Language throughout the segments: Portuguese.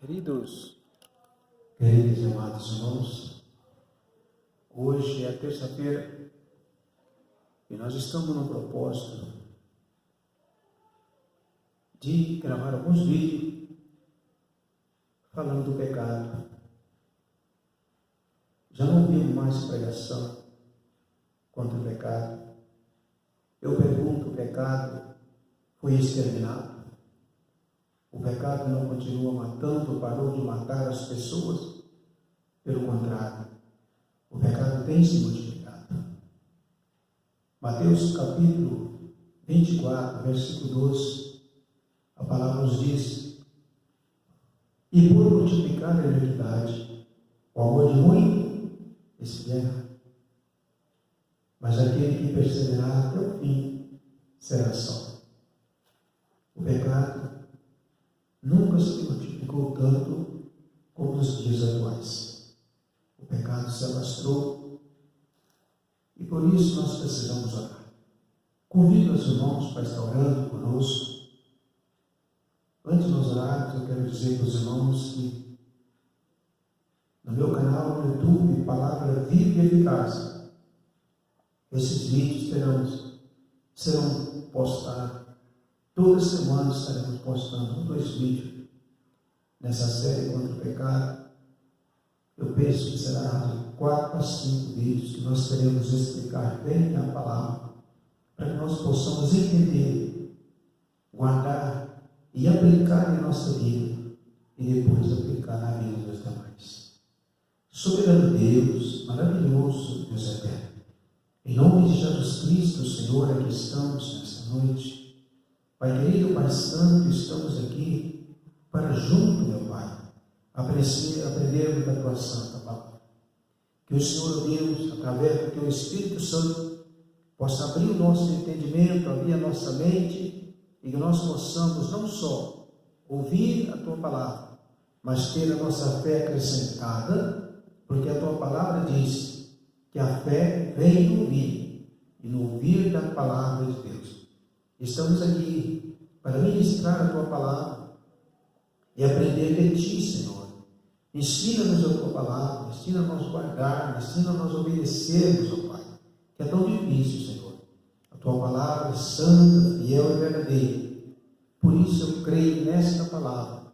Queridos e amados irmãos, hoje é terça-feira e nós estamos no propósito de gravar alguns vídeos falando do pecado. Já não ouvimos mais pregação contra o pecado. Eu pergunto, o pecado foi exterminado? O pecado não continua matando, parou de matar as pessoas? Pelo contrário, o pecado tem se multiplicado. Mateus capítulo 24, versículo 12, a palavra nos diz: e por multiplicar a iniquidade, o amor de muito esfriará. Mas aquele que perseverar até o fim será salvo. O pecado nunca se multiplicou tanto como nos dias atuais. O pecado se alastrou e por isso nós precisamos orar. Convido os irmãos para estar orando conosco. Antes de nós orarmos, eu quero dizer para os irmãos que no meu canal no YouTube, Palavra Viva e Eficaz, esses vídeos serão postados. Toda semana estaremos postando 1 ou 2 vídeos nessa série contra o pecado. Eu penso que será de 4 a 5 vídeos que nós teremos explicar bem a palavra, para que nós possamos entender, guardar e aplicar em nossa vida, e depois aplicar na vida dos demais. Soberano Deus, maravilhoso Deus eterno, em nome de Jesus Cristo, Senhor, aqui estamos nesta noite. Pai querido, Pai santo, estamos aqui para junto, meu Pai, aprendermos da Tua santa palavra. Que o Senhor, Deus, através do Teu Espírito Santo, possa abrir o nosso entendimento, abrir a nossa mente, e que nós possamos não só ouvir a Tua palavra, mas ter a nossa fé acrescentada, porque a Tua palavra diz que a fé vem do ouvir, e no ouvir da palavra de Deus. Estamos aqui para ministrar a Tua palavra e aprender de Ti, Senhor. Ensina-nos a Tua palavra, ensina-nos a guardar, ensina-nos a obedecermos, ó Pai, que é tão difícil, Senhor. A Tua palavra é santa, fiel e verdadeira. Por isso eu creio nesta palavra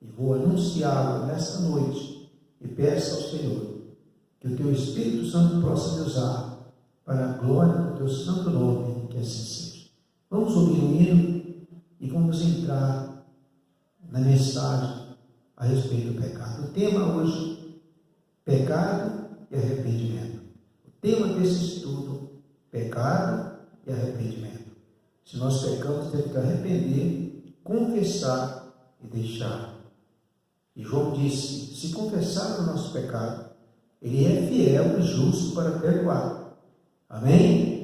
e vou anunciá-la nesta noite e peço ao Senhor que o Teu Espírito Santo possa me usar para a glória do Teu santo nome, que assim seja. Vamos ouvir o hino e vamos entrar na mensagem a respeito do pecado. O tema hoje, pecado e arrependimento. O tema desse estudo, pecado e arrependimento. Se nós pecamos, temos que arrepender, confessar e deixar. E João disse: se confessar o nosso pecado, Ele é fiel e justo para perdoar. Amém?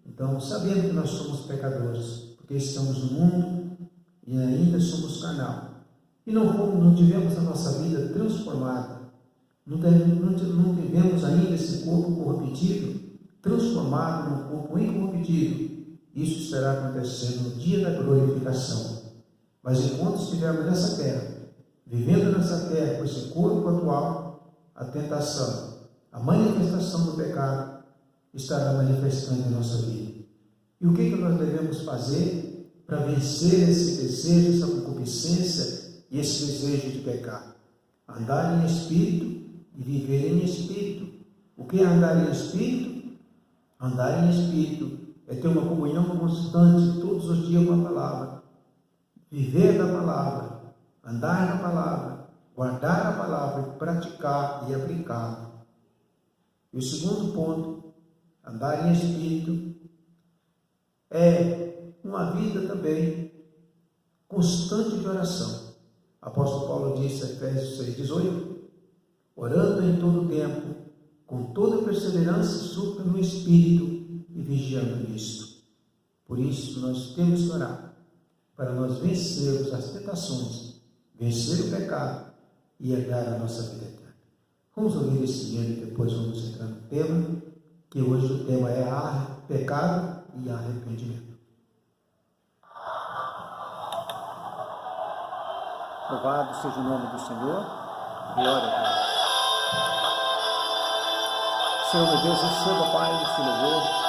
Então, sabendo que nós somos pecadores, porque estamos no mundo e ainda somos carnal, e não tivemos a nossa vida transformada, não tivemos ainda esse corpo corruptível transformado num corpo incorruptível, isso estará acontecendo no dia da glorificação. Mas enquanto estivermos nessa terra, vivendo nessa terra com esse corpo atual, a tentação, a manifestação do pecado estará manifestando em nossa vida. E o que nós devemos fazer para vencer esse desejo, essa concupiscência e esse desejo de pecar? Andar em espírito e viver em espírito. O que é andar em espírito? Andar em espírito é ter uma comunhão constante todos os dias com a palavra, viver da palavra, andar na palavra, guardar a palavra, praticar e aplicá-la. E o segundo ponto, andar em espírito, é uma vida também constante de oração. O apóstolo Paulo disse em Efésios 6,18, orando em todo o tempo, com toda perseverança e súplica no Espírito e vigiando nisto. Por isso nós temos que orar, para nós vencermos as tentações, vencer o pecado e herdar a nossa vida eterna. Vamos ouvir esse hino e depois vamos entrar no tema, que hoje o tema é pecado e arrependimento. Louvado seja o nome do Senhor. Glória a Deus. Senhor, meu Deus, receba, Pai, esse louvor.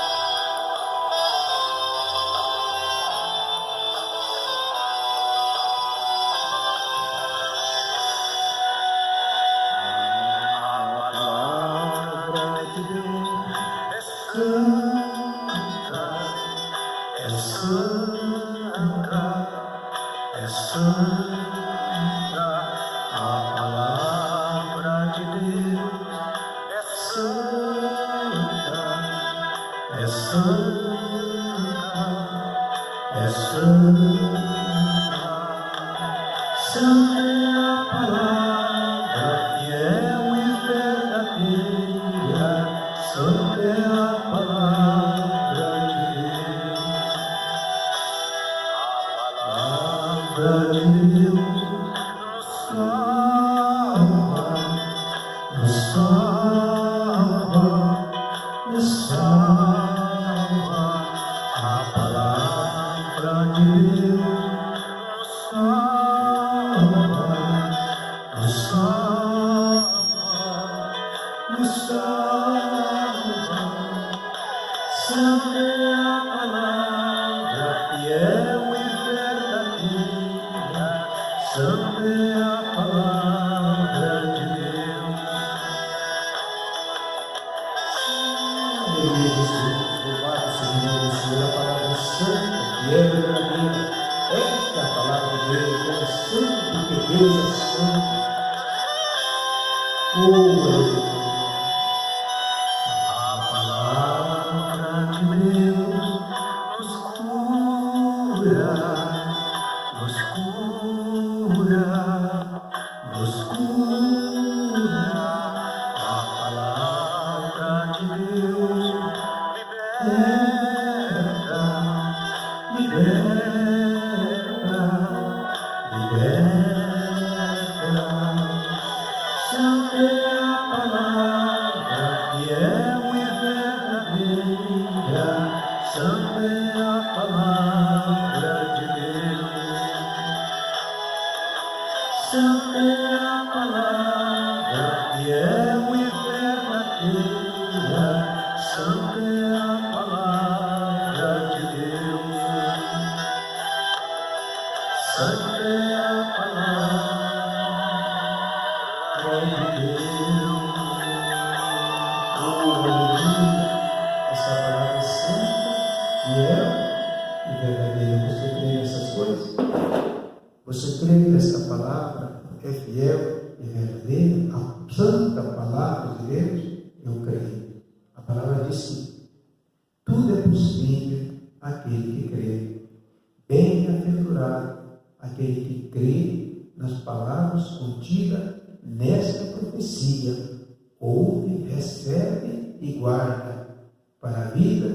Aquele que crê nas palavras contidas nesta profecia, ouve, recebe e guarda para a vida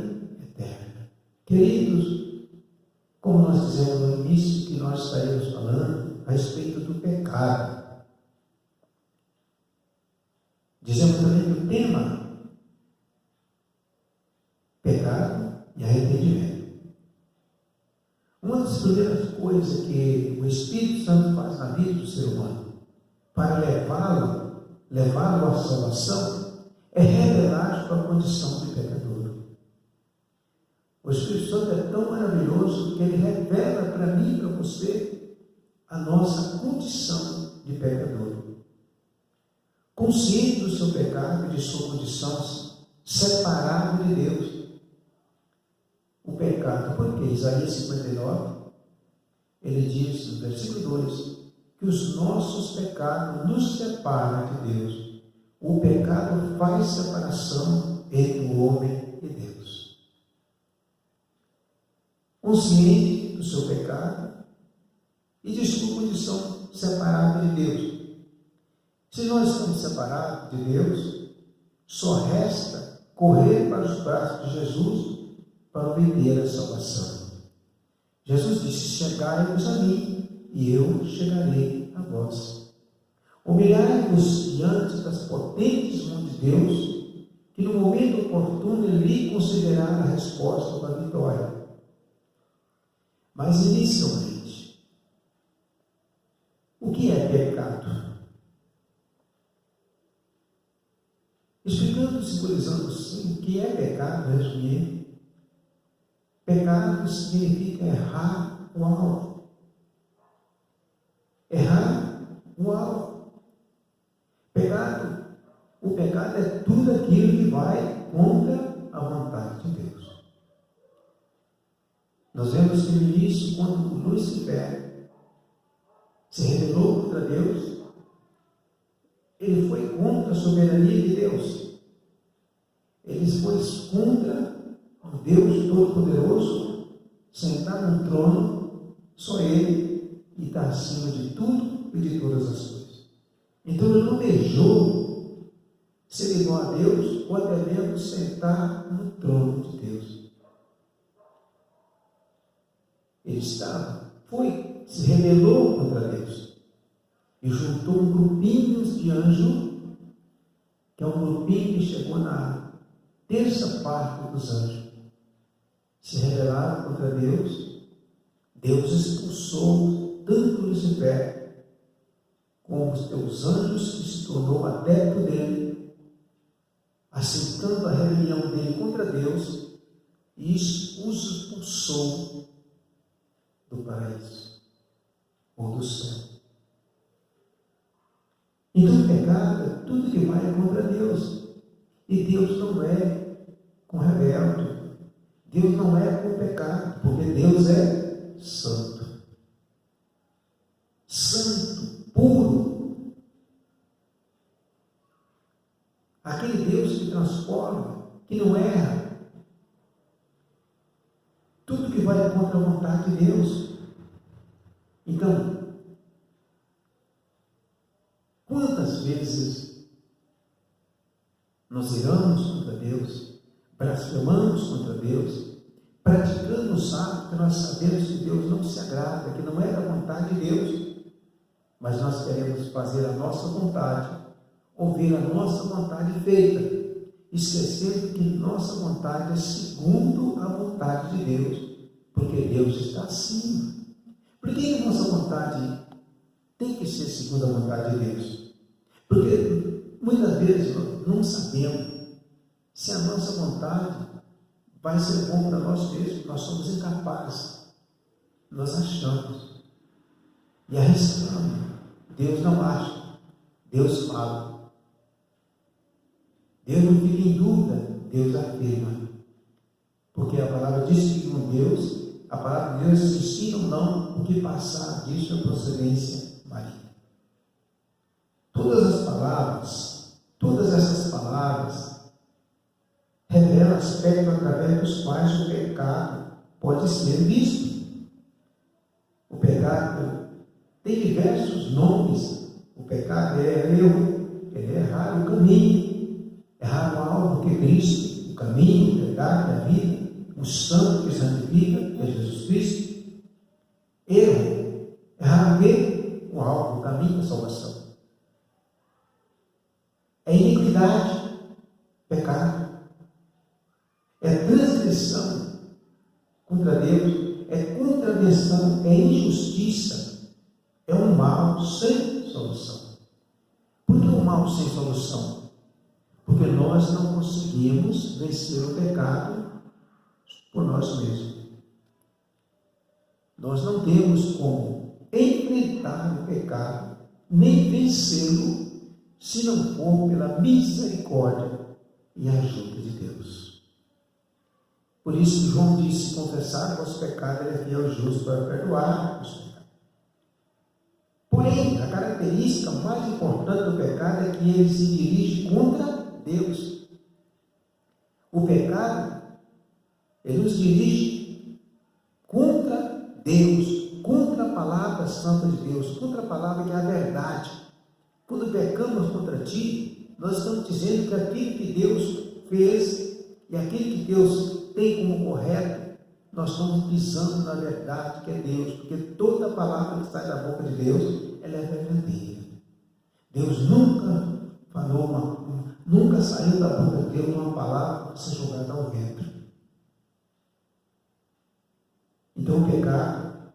eterna. Queridos, como nós dizemos no início, que nós estaremos falando a respeito do pecado. Dizemos também que o tema, pecado e arrependimento. Uma das primeiras coisas que o Espírito Santo faz na vida do ser humano, para levá-lo à salvação, é revelar sua condição de pecador. O Espírito Santo é tão maravilhoso que ele revela para mim e para você a nossa condição de pecador. Consciente do seu pecado e de sua condição separado de Deus. O pecado, porque Isaías 59, ele diz no versículo 2, que os nossos pecados nos separam de Deus. O pecado faz separação entre o homem e Deus. Consciente do seu pecado e de sua condição separada de Deus. Se nós estamos separados de Deus, só resta correr para os braços de Jesus para obter a salvação. Jesus disse: chegai-vos a mim, e eu chegarei a vós. Humilhai-vos diante das potentes mãos de Deus, que no momento oportuno Ele lhe concederá a resposta para a vitória. Mas inicialmente, O que é pecado? Explicando, simbolizando sim, o que é pecado, resumir. Pecado significa errar o alvo. Errar o alvo. O pecado é tudo aquilo que vai contra a vontade de Deus. Nós vemos que no início, quando Lúcifer se rebelou contra Deus, ele foi contra a soberania de Deus. Ele foi contra o Deus Todo-Poderoso, sentado no trono, só Ele, e está acima de tudo e de todas as coisas. Então ele não desejou ser igual a Deus, ou até mesmo sentar no trono de Deus. Ele se rebelou contra Deus e juntou um grupinho de anjos, que é um grupinho que chegou na terça parte dos anjos. Se rebelaram contra Deus. Deus expulsou tanto Lúcifer como os teus anjos, que se tornou adepto dele, aceitando a rebelião dele contra Deus, e os expulsou do paraíso ou do céu. Então o pecado é tudo que vai contra Deus. E Deus não é com rebelde. Deus não é com pecado, porque Deus é santo. Santo, puro. Aquele Deus que transforma, que não erra. Tudo que vai contra a vontade de Deus. Então, quantas vezes nós iramos contra Deus, blasfemamos contra Deus, praticamos atos que nós sabemos que Deus não se agrada, que não é da vontade de Deus, mas nós queremos fazer a nossa vontade, ouvir a nossa vontade feita, esquecendo que nossa vontade é segundo a vontade de Deus, porque Deus está acima. Por que a nossa vontade tem que ser segundo a vontade de Deus? Porque muitas vezes nós não sabemos se a nossa vontade vai ser bom para nós mesmos. Nós somos incapazes. Nós achamos e arriscamos. Deus não acha, Deus fala. Deus não fica em dúvida, Deus afirma. Porque a palavra diz que com Deus, a palavra de Deus ensina ou não o que passar disso é procedência maligna. Todas essas palavras revelam aspectos através dos quais o pecado pode ser visto. O pecado tem diversos nomes. O pecado é erro, é errar o caminho, errar o alvo que é Cristo, o caminho, a verdade, a vida, o santo que santifica, que é Jesus Cristo. Erro, errar o quê? O alvo, o caminho da salvação. É iniquidade, pecado. É transgressão contra Deus, é contravenção, é injustiça, é um mal sem solução. Por que um mal sem solução? Porque nós não conseguimos vencer o pecado por nós mesmos. Nós não temos como enfrentar o pecado, nem vencê-lo, se não for pela misericórdia e ajuda de Deus. Por isso João disse: confessar os pecados, ele é fiel e justo para perdoar os pecados. Porém, a característica mais importante do pecado é que ele se dirige contra Deus. O pecado, ele nos dirige contra Deus, contra a palavra santa de Deus, contra a palavra que é a verdade. Quando pecamos contra ti, nós estamos dizendo que aquilo que Deus fez e aquilo que Deus tem como correto, nós estamos pisando na verdade que é Deus, porque toda palavra que sai da boca de Deus, ela é verdadeira. Deus nunca falou nunca saiu da boca de Deus uma palavra para ser jogada ao vento. Então o pecado,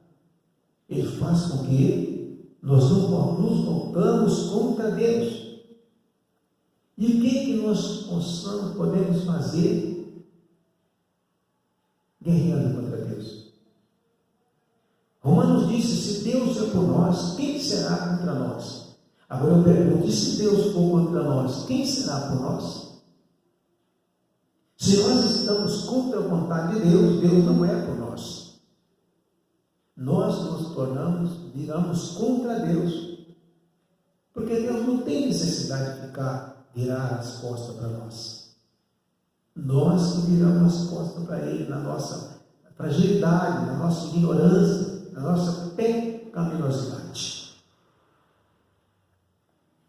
ele faz com que nós não nos voltamos contra Deus. E o que nós podemos fazer guerreando contra Deus? Romanos disse: se Deus é por nós, quem será contra nós? Agora eu pergunto: e se Deus for contra nós, quem será por nós? Se nós estamos contra a vontade de Deus, Deus não é por nós. Nós nos viramos contra Deus, porque Deus não tem necessidade de virar as costas para nós. Nós que viramos as costas para Ele, na nossa fragilidade, na nossa ignorância, na nossa pecaminosidade.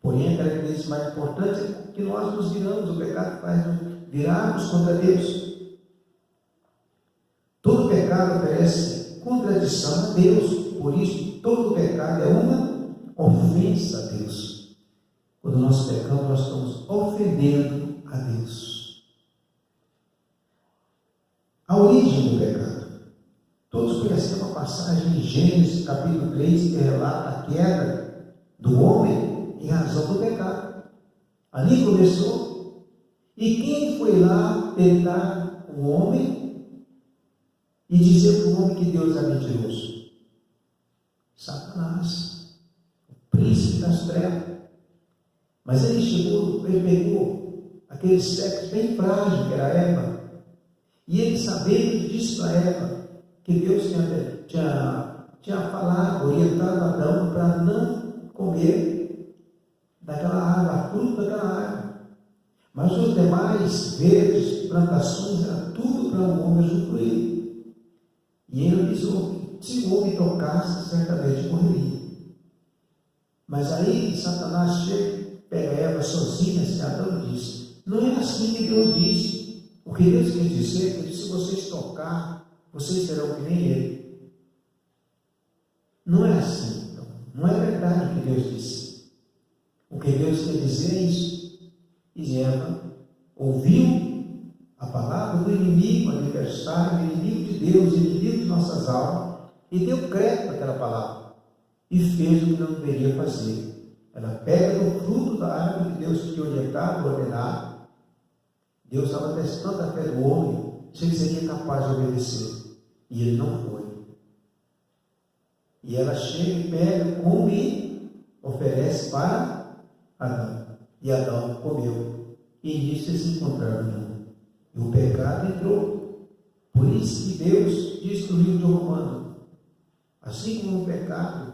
Porém, a característica mais importante é que nós nos viramos, o pecado faz nos virarmos contra Deus. Todo pecado oferece contradição a Deus, por isso todo pecado é uma ofensa a Deus. Quando nós pecamos, nós estamos ofendendo a Deus. A origem do pecado. Todos conhecem uma passagem em Gênesis capítulo 3 que relata a queda do homem em razão do pecado. Ali começou. E quem foi lá tentar o homem e dizer para o homem que Deus é mentiroso? Satanás, o príncipe das trevas. Mas ele pegou aquele sexo bem frágil que era Eva, e ele sabendo disse para Eva que Deus tinha falado, orientado Adão para não comer daquela árvore, a fruta daquela árvore. Mas os demais verdes, plantações, era tudo para o homem usufruir. E ele avisou que se o homem tocasse, certamente morreria. Mas aí Satanás chega, pega Eva sozinha, se Adão disse: não é assim que Deus disse. O que Deus quer dizer é que se vocês tocar, vocês serão que nem ele. Não é assim, então. Não é verdade o que Deus disse. O que Deus quer dizer é isso. E Eva ouviu a palavra do inimigo, adversário, inimigo de Deus, inimigo de nossas almas, e deu crédito àquela palavra, e fez o que não deveria fazer. Ela pega no fruto da árvore que Deus tinha orientado, ordenado. Deus estava testando a fé do homem, se ele seria capaz de obedecer, e ele não foi. E ela chega e pega, come e oferece para Adão. E Adão comeu. E nisso eles se encontraram de novo. E o pecado entrou. Por isso que Deus diz no livro de Romanos: assim como o pecado,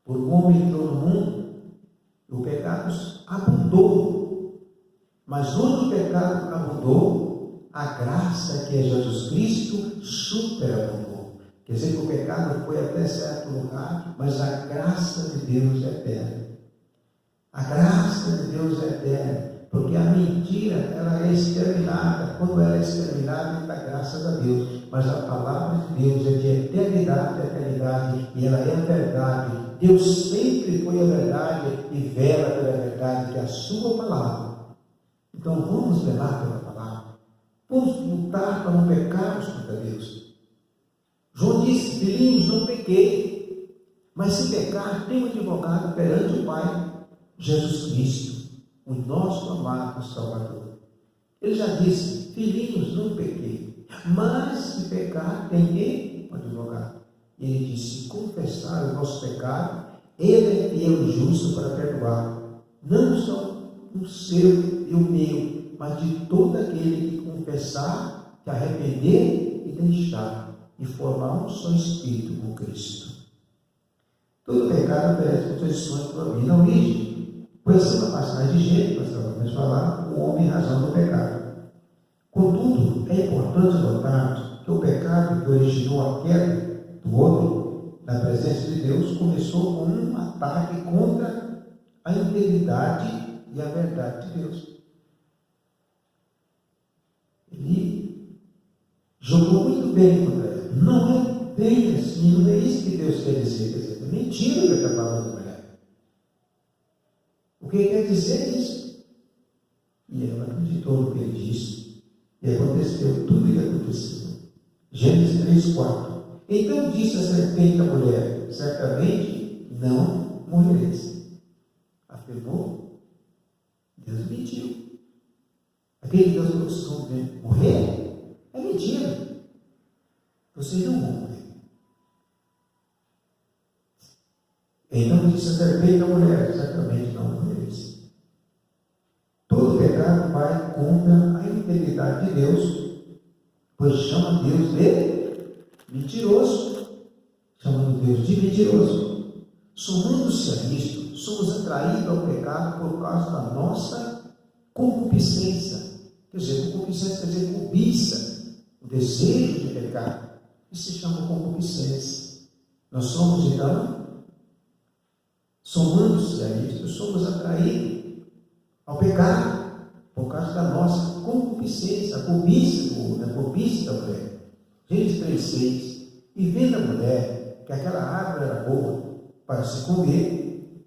por um homem entrou no mundo, o pecado abundou. Mas onde o pecado abundou, a graça que é Jesus Cristo superabundou. Quer dizer que o pecado foi até certo lugar, mas a graça de Deus é eterna. A graça de Deus é eterna, porque a mentira ela é exterminada. Quando ela é exterminada, é da graça de Deus. Mas a palavra de Deus é de eternidade a eternidade, e ela é a verdade. Deus sempre foi a verdade e vela pela verdade, que é a sua palavra. Então vamos velar pela palavra. Vamos lutar para não pecarmos contra Deus. João disse: filhinhos, não pequei, mas se pecar, tem um advogado perante o Pai, Jesus Cristo, o nosso amado Salvador. Ele já disse: filhinhos, não pequei, mas se pecar, tem quem? Um advogado. E ele disse: se confessar o nosso pecado, ele é fiel e justo para perdoar, não só o seu e o meu, mas de todo aquele que confessar, que arrepender e deixar, e formar um só espírito com Cristo. Todo pecado oferece contradições para mim. Na origem, por essa passagem de Gênesis, nós acabamos de falar, o homem em razão do pecado. Contudo, é importante notar que o pecado que originou a queda do homem na presença de Deus começou com um ataque contra a integridade e a verdade de Deus. Ele jogou muito bem contra ela. Não é bem assim, não é isso que Deus quer dizer. Quer dizer, é mentira que ele está falando para ela. O que ele quer dizer é isso. E ela acreditou no que ele disse. E aconteceu tudo o que aconteceu. Gênesis 3:4. Então disse a serpente à mulher: certamente não morrereis. Afirmou? Deus mentiu. Aquele Deus que vocês vão morrer é mentira. Vocês não vão morrer. Então disse a serpente à mulher: certamente não morrereis. Todo pecado vai contra a integridade de Deus, pois chama Deus de mentiroso. Chamando Deus de mentiroso. Somando-se a isto, somos atraídos ao pecado por causa da nossa concupiscência. Quer dizer, concupiscência quer dizer cobiça, o desejo de pecar. Isso se chama concupiscência. Nós somos, então, somando-se a isto, somos atraídos ao pecado por causa da nossa concupiscência, a cobiça da mulher. Gênesis 3,6. E vendo a mulher que aquela árvore era boa para se comer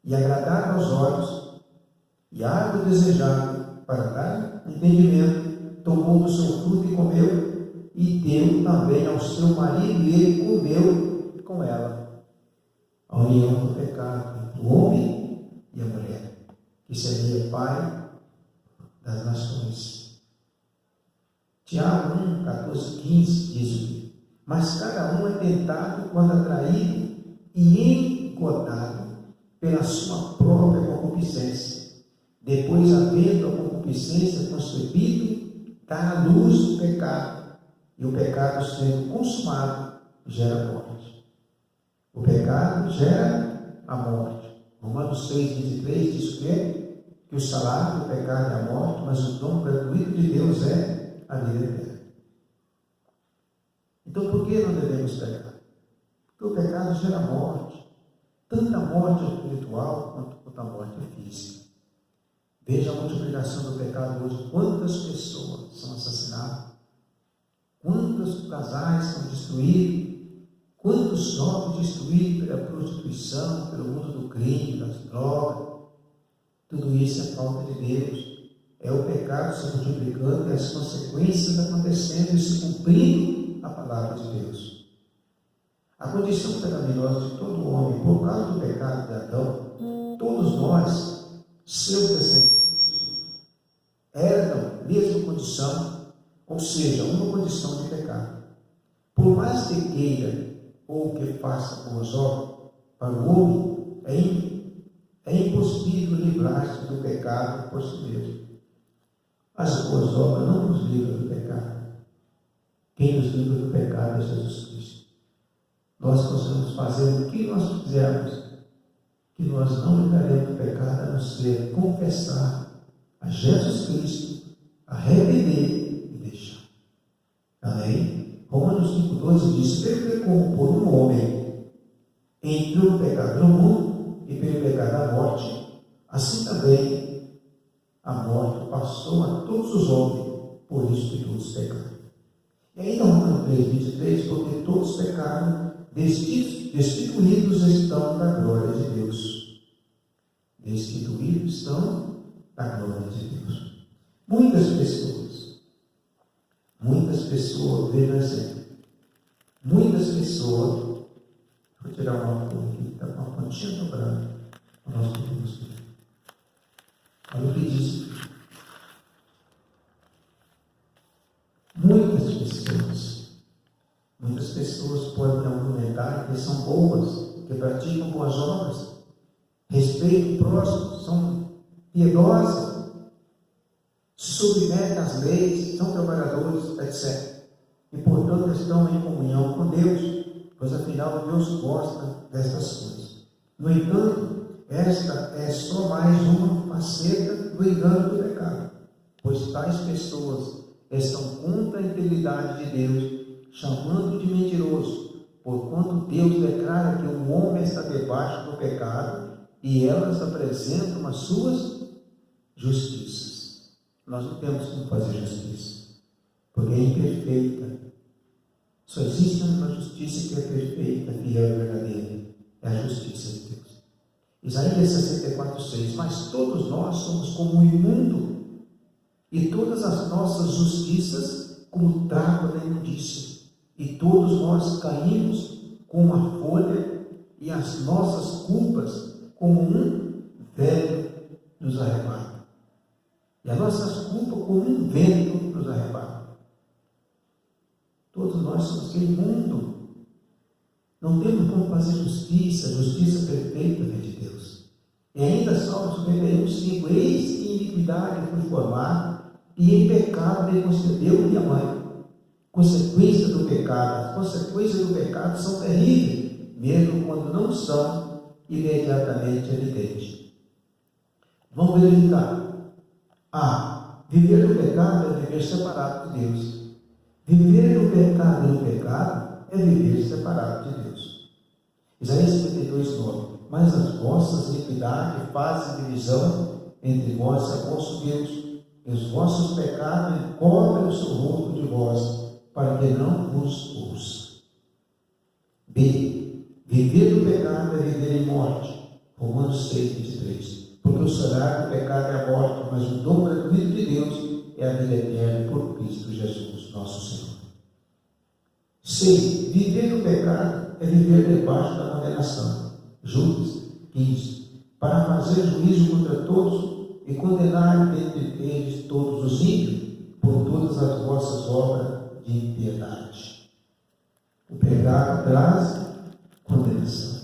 e agradável aos olhos, e a árvore desejável para dar entendimento, tomou do seu fruto e comeu, e deu também ao seu marido, e ele comeu com ela. A união do pecado entre o homem e a mulher, que seria pai das nações. Tiago 1, 14, 15 diz o que? Mas cada um é tentado quando atraído e engodado pela sua própria concupiscência. Depois, havendo a concupiscência concebido, dá à luz o pecado, e o pecado sendo consumado gera morte. O pecado gera a morte. Romanos 6, 23 diz que o salário do pecado é a morte, mas o dom gratuito de Deus é a vida eterna. Então, por que não devemos pecar? Porque o pecado gera morte, tanto a morte espiritual quanto a morte física. Veja a multiplicação do pecado hoje. Quantas pessoas são assassinadas? Quantos casais são destruídos? Quantos jovens destruídos pela prostituição, pelo mundo do crime, das drogas? Tudo isso é falta de Deus. É o pecado se multiplicando e as consequências acontecendo e se cumprindo a palavra de Deus. A condição pecaminosa de todo homem, por causa do pecado de Adão, todos nós, seus descendentes, herdam a mesma condição, ou seja, uma condição de pecado. Por mais que queira ou que faça boas obras, para o homem é impossível livrar-se do pecado por si mesmo. As boas obras não nos livram do pecado. Quem nos livra do pecado é Jesus Cristo. Nós possamos fazer o que nós quisermos, que nós não livraremos do pecado, a não ser confessar a Jesus Cristo, arrepender e deixar. Amém? Romanos 5,12 diz: pelo como por um homem entrou o pecado no mundo, e pelo pecado a morte, assim também a morte passou a todos os homens, por isso que todos pecaram. E ainda Romanos 3,23, porque todos pecaram, destituídos estão da glória de Deus. Destituídos estão da glória de Deus. Muitas pessoas, veja assim, muitas pessoas, vou tirar uma cor aqui, está com uma pontinha dobrada, o nosso Deus. Olha o que diz. Muitas pessoas podem argumentar que são boas, que praticam boas obras, respeitam o próximo, são piedosas, se submetem às leis, são trabalhadores, etc. E portanto estão em comunhão com Deus, pois afinal Deus gosta destas coisas. No entanto, esta é só mais uma faceta do engano do pecado, pois tais pessoas estão contra a integridade de Deus, chamando de mentiroso, porquanto Deus declara que o homem está debaixo do pecado e elas apresentam as suas justiças. Nós não temos como fazer justiça, porque é imperfeita. Só existe uma justiça que é perfeita, fiel e verdadeira, é a justiça de Deus. Isaías 64,6: mas todos nós somos como um imundo, e todas as nossas justiças como trapo da imundícia, e todos nós caímos como a folha e as nossas culpas como um vento nos arrebata. E as nossas culpas como um vento nos arrebata. Todos nós somos imundos. Não temos como fazer justiça perfeita de Deus. E ainda Salmos 51:5, eis que em iniquidade fui formado, e em pecado me concebeu minha mãe. Consequência do pecado. As consequências do pecado são terríveis, mesmo quando não são imediatamente evidentes. Vamos verificar. Viver no pecado é viver separado de Deus. Viver no pecado e no pecado é viver separado de Deus. Isaías 52:9. Mas as vossas iniquidades fazem divisão entre vós e a vosso Deus, e os vossos pecados encobrem o seu rosto de vós, para que não vos ouça. B. Viver no pecado é viver em morte. Romanos 6:23. Porque o salário do pecado é a morte, mas o dom gratuito de Deus é a vida eterna por Cristo Jesus, nosso Senhor. C. Viver no pecado é viver debaixo da condenação. Judas 15. Para fazer juízo contra todos e condenar dentre eles todos os ímpios por todas as vossas obras de impiedade. O pecado traz condenação.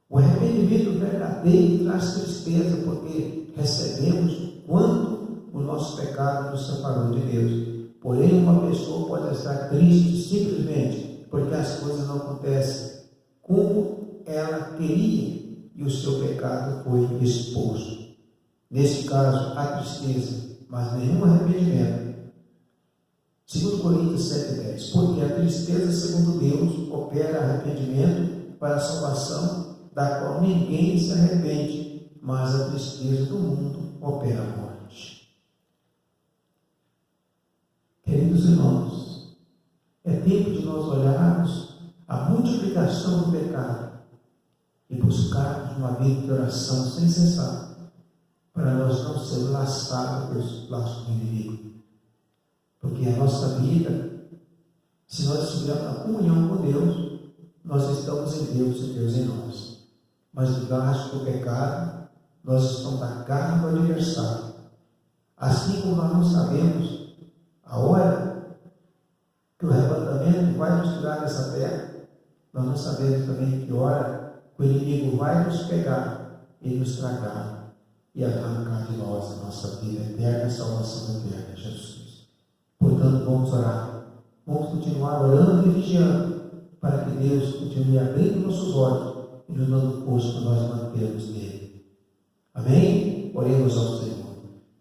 O arrependimento verdadeiro traz tristeza, porque recebemos quanto o nosso pecado nos separou de Deus. Porém, uma pessoa pode estar triste simplesmente porque as coisas não acontecem como ela queria e o seu pecado foi exposto. Nesse caso, há tristeza, mas nenhum arrependimento. 2 Coríntios 7:10. Porque a tristeza, segundo Deus, opera arrependimento para a salvação, da qual ninguém se arrepende, mas a tristeza do mundo opera a morte. Queridos irmãos, é tempo de nós olharmos a multiplicação do pecado e buscarmos uma vida de oração sem cessar, para nós não sermos laçados pelos laços do inimigo. Porque a nossa vida, se nós estivermos na comunhão com Deus, nós estamos em Deus e Deus em nós. Mas debaixo do pecado, nós estamos na carne do adversário. Assim como nós não sabemos a hora que o arrebatamento vai nos tirar dessa terra, nós não sabemos também que hora o inimigo vai nos pegar e nos tragar e arrancar de nós a nossa vida eterna, a salvação eterna, Jesus Cristo. Portanto, vamos orar. Vamos continuar orando e vigiando, para que Deus continue abrindo nossos olhos e nos dando força para nós mantermos nele. Amém? Oremos ao Senhor.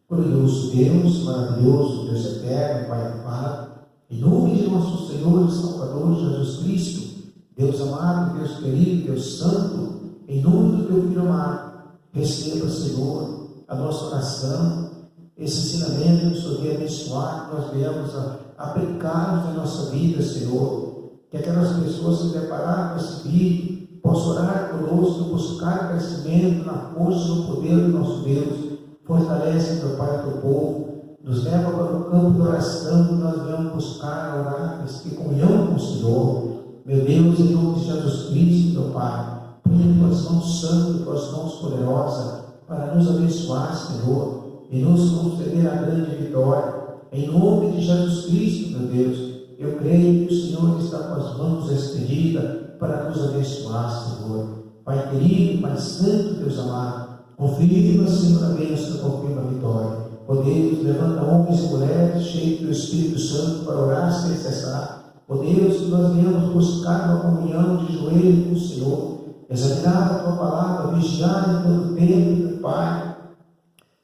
Glorioso Deus, maravilhoso, Deus eterno, Pai amado, em nome de nosso Senhor e Salvador Jesus Cristo, Deus amado, Deus querido, Deus santo, em nome do teu Filho amado, receba, Senhor, a nossa oração, esse ensinamento que o Senhor quer abençoar, que nós venhamos a aplicar na nossa vida, Senhor, que aquelas pessoas se prepararam para esse vídeo, possam orar conosco, buscar crescimento na força e no poder do nosso Deus. Fortalece, meu Pai, o teu povo, nos leva para o campo da oração, que nós venhamos buscar, orar, ter comunhão com o Senhor. Meu Deus, em nome de Jesus Cristo, meu Pai, põe em tuas mãos santas, tuas mãos poderosas, para nos abençoar, Senhor, e nos conceder a grande vitória. Em nome de Jesus Cristo, meu Deus, eu creio que o Senhor está com as mãos estendidas para nos abençoar, Senhor. Pai querido, Pai santo, Deus amado, confirma, Senhor, a bênção, confirma a vitória. Ó Deus, levanta homens e mulheres cheios do Espírito Santo para orar sem cessar. Ó Deus, que nós venhamos buscar uma comunhão de joelho com o Senhor, examinar a tua palavra, vigiar em todo tempo, meu Pai,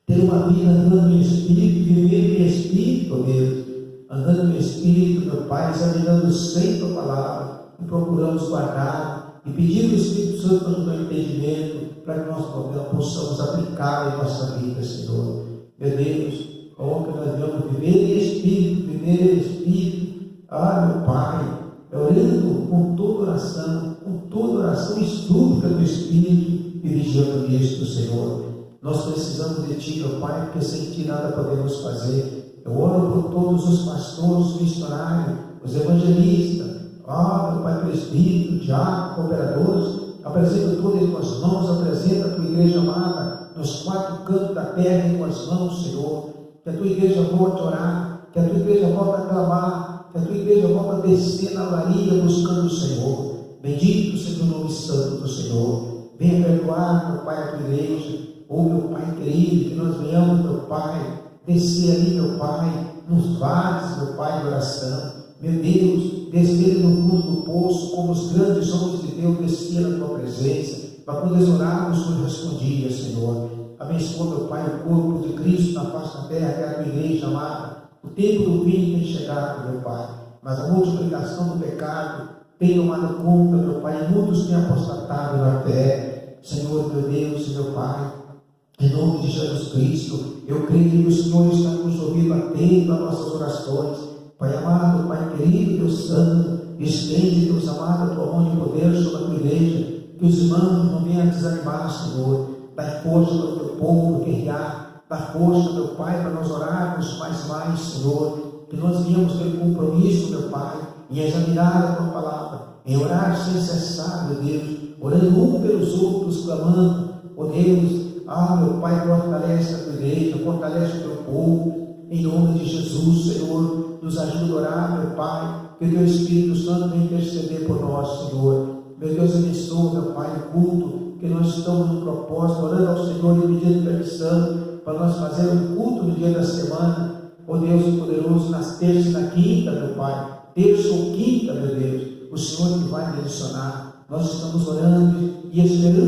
ter uma vida andando no Espírito, viver no Espírito, ó Deus, andando no Espírito, meu Pai, examinando sempre a palavra, e procuramos guardar, e pedir ao Espírito Santo para nos dar entendimento, para que nós possamos aplicar em nossa vida, Senhor. Meu Deus, como que nós devemos viver em Espírito, viver em Espírito. Meu Pai, orando com toda oração e súplica do Espírito, e vigiando nisto, Senhor. Nós precisamos de Ti, meu Pai, porque sem Ti nada podemos fazer. Eu oro por todos os pastores, missionários, os evangelistas, meu Pai, presbítero, diácono, cooperadores, apresenta tudo em tuas mãos, apresenta a tua igreja amada, nos quatro cantos da terra em tuas mãos, Senhor. Que a tua igreja volte a orar, que a tua igreja volte a clamar, que a tua igreja volte a descer na oraria buscando o Senhor. Bendito seja o nome santo do Senhor. Venha perdoar, meu Pai, a tua igreja. Meu Pai querido, que nós venhamos, meu Pai, descer ali, meu Pai, nos vales, meu Pai, de oração. Meu Deus, descer no fundo do poço, como os grandes homens de Deus desciam na tua presença, para poder orar, o Senhor respondia, Senhor. Abençoa, meu Pai, o corpo de Cristo na face da terra, que é a tua igreja amada. O tempo do fim tem chegado, meu Pai, mas a multiplicação do pecado tem tomado conta, meu Pai, e muitos têm apostatado na fé. Senhor, meu Deus e meu Pai, em nome de Jesus Cristo, eu creio que o Senhor está nos ouvindo atento às nossas orações. Pai amado, Pai querido, Deus santo, estende, Deus amado, a tua mão de poder sobre a tua igreja, que os irmãos não venham desanimar, Senhor. Dá força para o teu povo guerrear, dá força, meu Pai, para nós orarmos mais, Senhor, que nós venhamos ter compromisso, meu Pai, em examinar a tua palavra, em orar sem cessar, meu Deus, orando um pelos outros, clamando, Deus, meu Pai, fortalece a tua igreja, fortalece o teu povo, em nome de Jesus, Senhor, nos ajuda a orar, meu Pai, que o teu Espírito Santo venha interceder por nós, Senhor. Meu Deus, abençoa, meu Pai, o culto, que nós estamos no propósito, orando ao Senhor e pedindo permissão para nós fazermos um culto no dia da semana, Deus poderoso, nas terças e na quinta, meu Pai, terça ou quinta, meu Deus, o Senhor que vai direcionar. Nós estamos orando e esperando